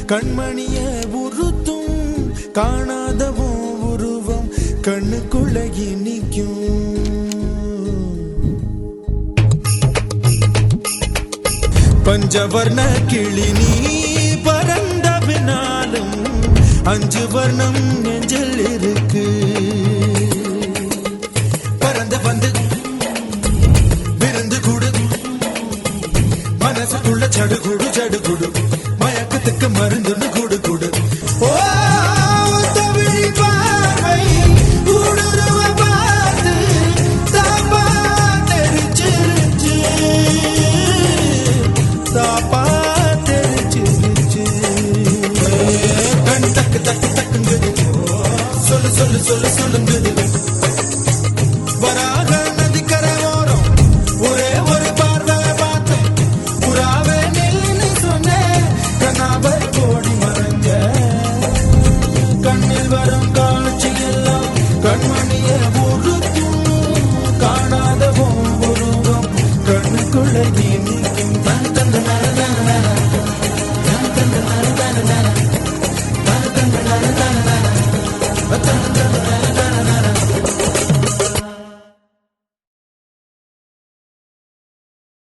கண்மணிய உறுத்தும் காணாதவோ உருவம் கண்ணுக்குள்ள நிற்கும். பஞ்சவர்ண கிளி நீ பறந்தவினாலும் 5 வர்ணம் நெஞ்சில் இருக்கு. பறந்து வந்து விருந்து கூடு மனசுக்குள்ள சடுகுடு சடுகுடு மயக்கத்துக்கு மருந்துன்னு கூடு கூடு. ஓ தவிழி பார்வை ஊடுருவ பார்த்து தாப்பா தெரிச்சிருச்சு தாப்பா தெரிச்சிருச்சு. கண் தக்கு தக்கு தக்குங்குது சொல்லு சொல்லு சொல்லு சொல்லுங்குது. வராக நதிக்கரை ஓரம் ஒரே ஒரு பார்வை பார்த்தேன். புறாவே நில்லுன்னு சொன்னேன் கண்ணாவை கோடி மறைஞ்ச. கண்ணில் வரும் காட்சி எல்லாம் கண்மணிய உறுத்தும் காணாத உருவம் கண்ணுக்குள்ள நிற்கும். தன் தந்த நரதன தன் தந்த நரதன தன் தந்த நரதன தன் தந்த